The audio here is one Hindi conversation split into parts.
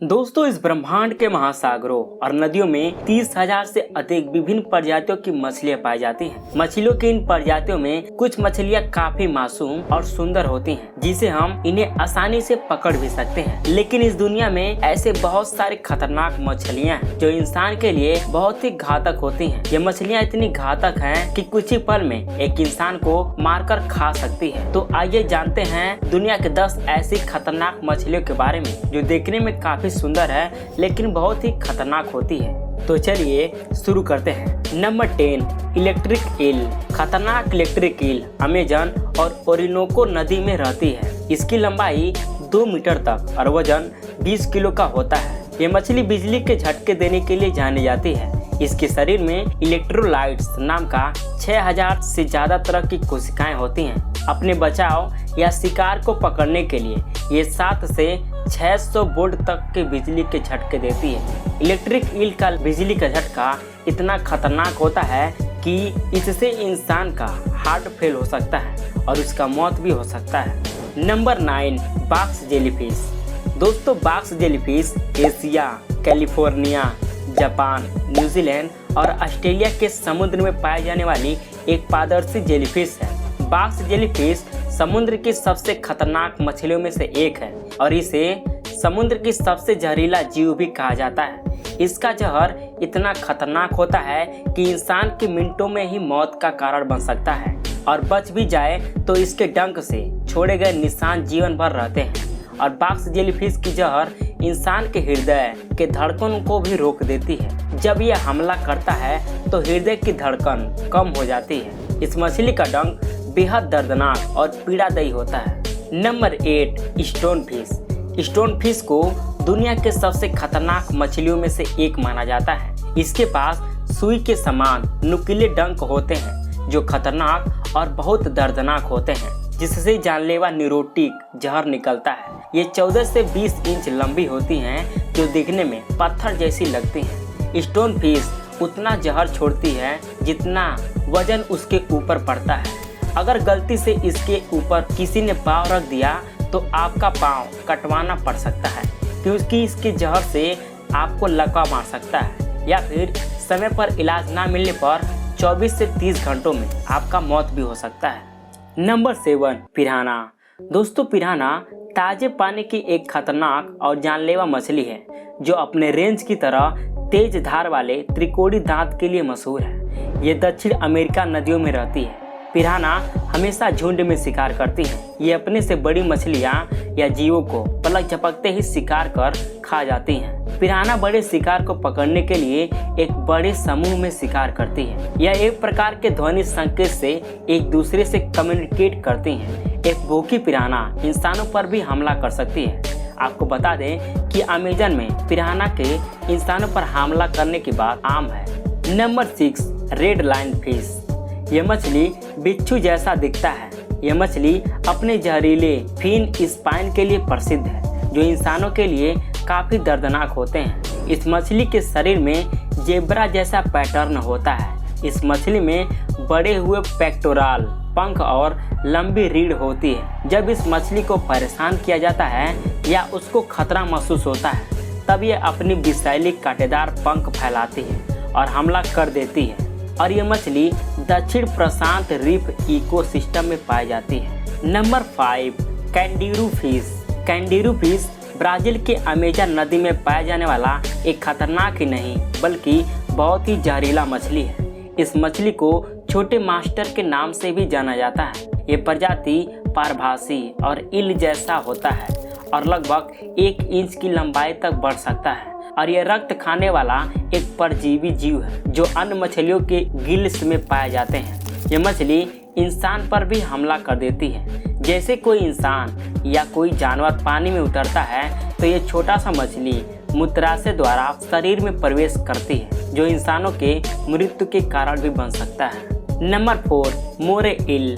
दोस्तों, इस ब्रह्मांड के महासागरों और नदियों में 30,000 से अधिक विभिन्न प्रजातियों की मछलियां पाई जाती हैं। मछलियों की इन प्रजातियों में कुछ मछलियां काफी मासूम और सुंदर होती हैं, जिसे हम इन्हें आसानी से पकड़ भी सकते हैं। लेकिन इस दुनिया में ऐसे बहुत सारी खतरनाक मछलियां हैं जो इंसान के लिए बहुत ही घातक होती हैं। ये मछलियां इतनी घातक हैं कि कुछ ही पल में एक इंसान को मारकर खा सकती है। तो आइए जानते हैं दुनिया के 10 ऐसी खतरनाक मछलियों के बारे में जो देखने में काफी सुंदर है लेकिन बहुत ही खतरनाक होती है। तो चलिए शुरू करते हैं। Number 10, electric eel. खतरनाक इलेक्ट्रिक ईल अमेजन और ओरिनोको नदी में रहती है। इसकी लंबाई 2 मीटर तक और वजन 20 किलो का होता है। ये मछली बिजली के झटके देने के लिए जानी जाती है। इसके शरीर में इलेक्ट्रोलाइट्स नाम का 6000 से ज्यादा तरह की कोशिकाएं होती हैं। अपने बचाव या शिकार को पकड़ने के लिए ये 7 से 600 वोल्ट तक के बिजली के झटके देती है। इलेक्ट्रिक ईल का बिजली का झटका इतना खतरनाक होता है कि इससे इंसान का हार्ट फेल हो सकता है और उसका मौत भी हो सकता है। Number 9, box jellyfish. दोस्तों, box jellyfish Asia, California, Japan, New Zealand और ऑस्ट्रेलिया के समुद्र में पाई जाने वाली एक पारदर्शी जेलीफिश है। बॉक्स जेलीफिश समुद्र की सबसे खतरनाक मछलियों में से एक है और इसे समुद्र की सबसे जहरीला जीव भी कहा जाता है। इसका जहर इतना खतरनाक होता है कि इंसान की मिनटों में ही मौत का कारण बन सकता है और बच भी जाए तो इसके डंक से छोड़े गए निशान जीवन भर रहते हैं। और बॉक्स जेलीफिश की जहर इंसान के हृदय के धड़कन को भी रोक देती है। जब यह हमला करता है तो हृदय की धड़कन कम हो जाती है। इस मछली का डंक बेहद दर्दनाक और पीड़ादायी होता है। Number 8, stone fish. Stone fish को दुनिया के सबसे खतरनाक मछलियों में से एक माना जाता है। इसके पास सुई के समान नुकीले डंक होते हैं जो खतरनाक और बहुत दर्दनाक होते हैं, जिससे जानलेवा न्यूरोटिक जहर निकलता है। ये 14 से 20 इंच लंबी होती हैं जो दिखने में पत्थर जैसी लगती हैं। स्टोन फिश उतना जहर छोड़ती है जितना वजन उसके ऊपर पड़ता है। अगर गलती से इसके ऊपर किसी ने पाँव रख दिया तो आपका पाँव कटवाना पड़ सकता है, क्योंकि इसके जहर से आपको लकवा मार सकता है या फिर समय पर इलाज ना मिलने पर 24 से 30 घंटों में आपका मौत भी हो सकता है। Number 7, piranha. दोस्तों, पिरान्हा ताजे पानी की एक खतरनाक और जानलेवा मछली है जो अपने रेंज की तरह तेज धार वाले त्रिकोणी दांत के लिए मशहूर है। ये दक्षिण अमेरिका नदियों में रहती है। पिरान्हा हमेशा झुंड में शिकार करती है। ये अपने से बड़ी मछलियां या जीवों को पलक झपकते ही शिकार कर खा जाती हैं। पिरान्हा बड़े शिकार को पकड़ने के लिए एक बड़े समूह में शिकार करती है। यह एक प्रकार के ध्वनि संकेत से एक दूसरे से कम्युनिकेट करती हैं। एक भूखी पिरान्हा इंसानों पर भी हमला कर सकती है। आपको बता दें कि अमेजन में पिरान्हा के इंसानों पर हमला करने की बात आम है। Number 6, red line fish. यह मछली बिच्छू जैसा दिखता है। यह मछली अपने जहरीले फिन स्पाइन के लिए प्रसिद्ध है जो इंसानों के लिए काफी दर्दनाक होते हैं। इस मछली के शरीर में जेब्रा जैसा पैटर्न होता है। इस मछली में बड़े हुए पेक्टोरल, पंख और लंबी रीढ़ होती है। जब इस मछली को परेशान किया जाता है या उसको खतरा महसूस होता है तब यह अपनी विषैली कांटेदार पंख फैलाती है और हमला कर देती है। और ये मछली दक्षिण प्रशांत रीफ इकोसिस्टम में पाई जाती है। Number 5, candiru fish. Candiru fish Brazil के अमेजन नदी में पाया जाने वाला एक खतरनाक ही नहीं बल्कि बहुत ही जहरीला मछली है। इस मछली को छोटे मास्टर के नाम से भी जाना जाता है। ये प्रजाति पारभासी और ईल जैसा होता है और लगभग 1 इंच की लंबाई तक बढ़ सकता है। और यह रक्त खाने वाला एक परजीवी जीव है जो अन्य मछलियों के गिल्स में पाए जाते हैं। यह मछली इंसान पर भी हमला कर देती है। जैसे कोई इंसान या कोई जानवर पानी में उतरता है तो ये छोटा सा मछली मूत्राशय द्वारा शरीर में प्रवेश करती है जो इंसानों के मृत्यु के कारण भी बन सकता है। नंबर 4, मोरे ईल।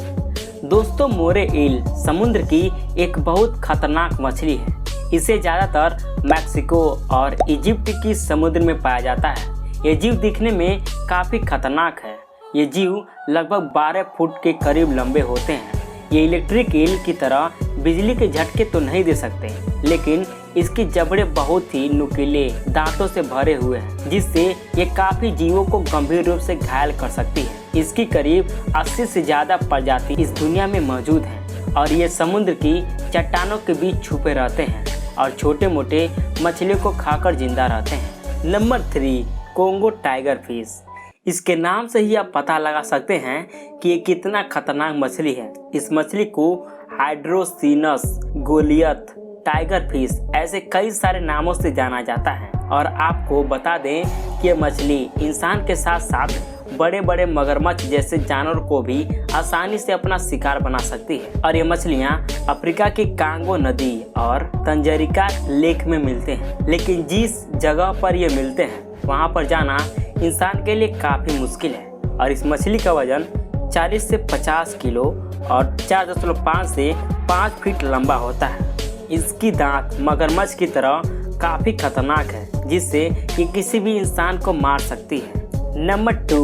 दोस्तों, मोरे ईल समुद्र की एक बहुत खतरनाक मछली है। इसे ज़्यादातर मैक्सिको और इजिप्ट की समुद्र में पाया जाता है। ये जीव दिखने में काफ़ी खतरनाक है। ये जीव लगभग 12 फुट के करीब लंबे होते हैं। ये इलेक्ट्रिक ईल की तरह बिजली के झटके तो नहीं दे सकते, लेकिन इसकी जबड़े बहुत ही नुकीले दांतों से भरे हुए हैं, जिससे ये काफी जीवों को गंभीर रूप से घायल कर सकती है। इसकी करीब 80 से ज्यादा प्रजाति इस दुनिया में मौजूद हैं और ये समुद्र की चट्टानों के बीच छुपे रहते हैं और छोटे मोटे मछलियों को खाकर जिंदा रहते हैं। Number 3, Congo tiger fish. इसके नाम से ही आप पता लगा सकते हैं कि ये कितना खतरनाक मछली है। इस मछली को हाइड्रोसिनस, गोलियथ, टाइगर फिश ऐसे कई सारे नामों से जाना जाता है। और आपको बता दें कि ये मछली इंसान के साथ साथ बड़े बड़े मगरमच्छ जैसे जानवर को भी आसानी से अपना शिकार बना सकती है। और ये मछलियाँ अफ्रीका की कांगो नदी और तंजरिका लेक में मिलते हैं, लेकिन जिस जगह पर ये मिलते हैं वहाँ पर जाना इंसान के लिए काफ़ी मुश्किल है। और इस मछली का वजन 40 से 50 किलो और 4.5 से 5 फीट लंबा होता है। इसकी दांत मगरमच्छ की तरह काफ़ी खतरनाक है, जिससे ये किसी भी इंसान को मार सकती है। Number 2,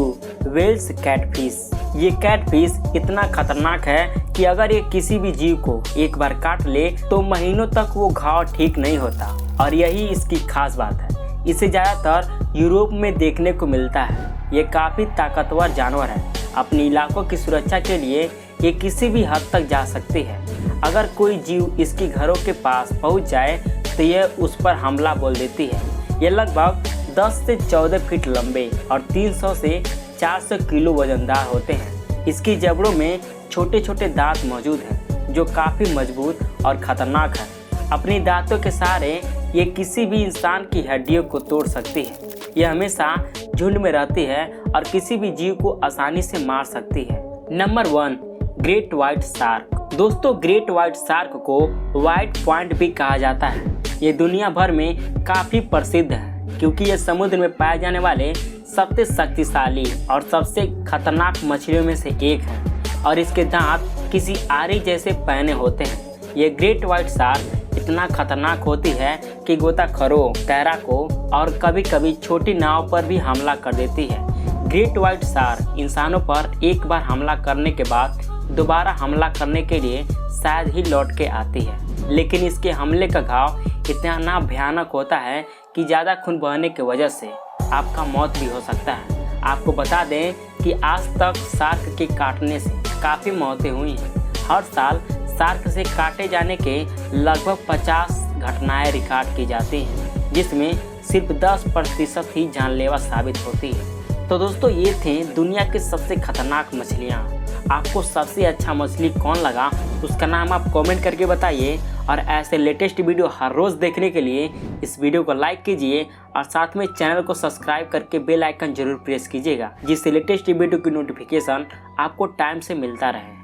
wels catfish. ये कैटफिश इतना खतरनाक है कि अगर ये किसी भी जीव को एक बार काट ले तो महीनों तक वो घाव ठीक नहीं होता। और यही इसकी खास बात है। इसे ज़्यादातर यूरोप में देखने को मिलता है। ये काफ़ी ताकतवर जानवर है। अपने इलाकों की सुरक्षा के लिए ये किसी भी हद तक जा सकती है। अगर कोई जीव इसके घरों के पास पहुंच जाए तो ये उस पर हमला बोल देती है। ये लगभग 10 से 14 फीट लंबे और 300 से 400 किलो वजनदार होते हैं। इसकी जबड़ों में छोटे छोटे दांत मौजूद हैं जो काफ़ी मजबूत और ख़तरनाक है। अपने दांतों के सहारे ये किसी भी इंसान की हड्डियों को तोड़ सकती है। यह हमेशा झुंड में रहती है और किसी भी जीव को आसानी से मार सकती है। Number 1, great white shark. दोस्तों, ग्रेट व्हाइट शार्क को व्हाइट पॉइंट भी कहा जाता है। ये दुनिया भर में काफ़ी प्रसिद्ध है क्योंकि ये समुद्र में पाए जाने वाले सबसे शक्तिशाली और सबसे खतरनाक मछलियों में से एक है। और इसके दांत किसी आरी जैसे पैने होते हैं। ये ग्रेट व्हाइट शार्क इतना खतरनाक होती है कि गोताखोरों, तैराकों और कभी कभी छोटी नाव पर भी हमला कर देती है। ग्रेट व्हाइट शार्क इंसानों पर एक बार हमला करने के बाद दोबारा हमला करने के लिए शायद ही लौट के आती है, लेकिन इसके हमले का घाव इतना भयानक होता है कि ज़्यादा खून बहने की वजह से आपका मौत भी हो सकता है। आपको बता दें कि आज तक शार्क के काटने से काफ़ी मौतें हुई हैं। हर साल शार्क से काटे जाने के लगभग 50 घटनाएं रिकॉर्ड की जाती हैं, जिसमें सिर्फ 10% ही जानलेवा साबित होती है। तो दोस्तों, ये थे दुनिया की सबसे खतरनाक मछलियाँ। आपको सबसे अच्छा मछली कौन लगा उसका नाम आप कमेंट करके बताइए। और ऐसे लेटेस्ट वीडियो हर रोज़ देखने के लिए इस वीडियो को लाइक कीजिए और साथ में चैनल को सब्सक्राइब करके बेल आइकन जरूर प्रेस कीजिएगा, जिससे लेटेस्ट वीडियो की नोटिफिकेशन आपको टाइम से मिलता रहे।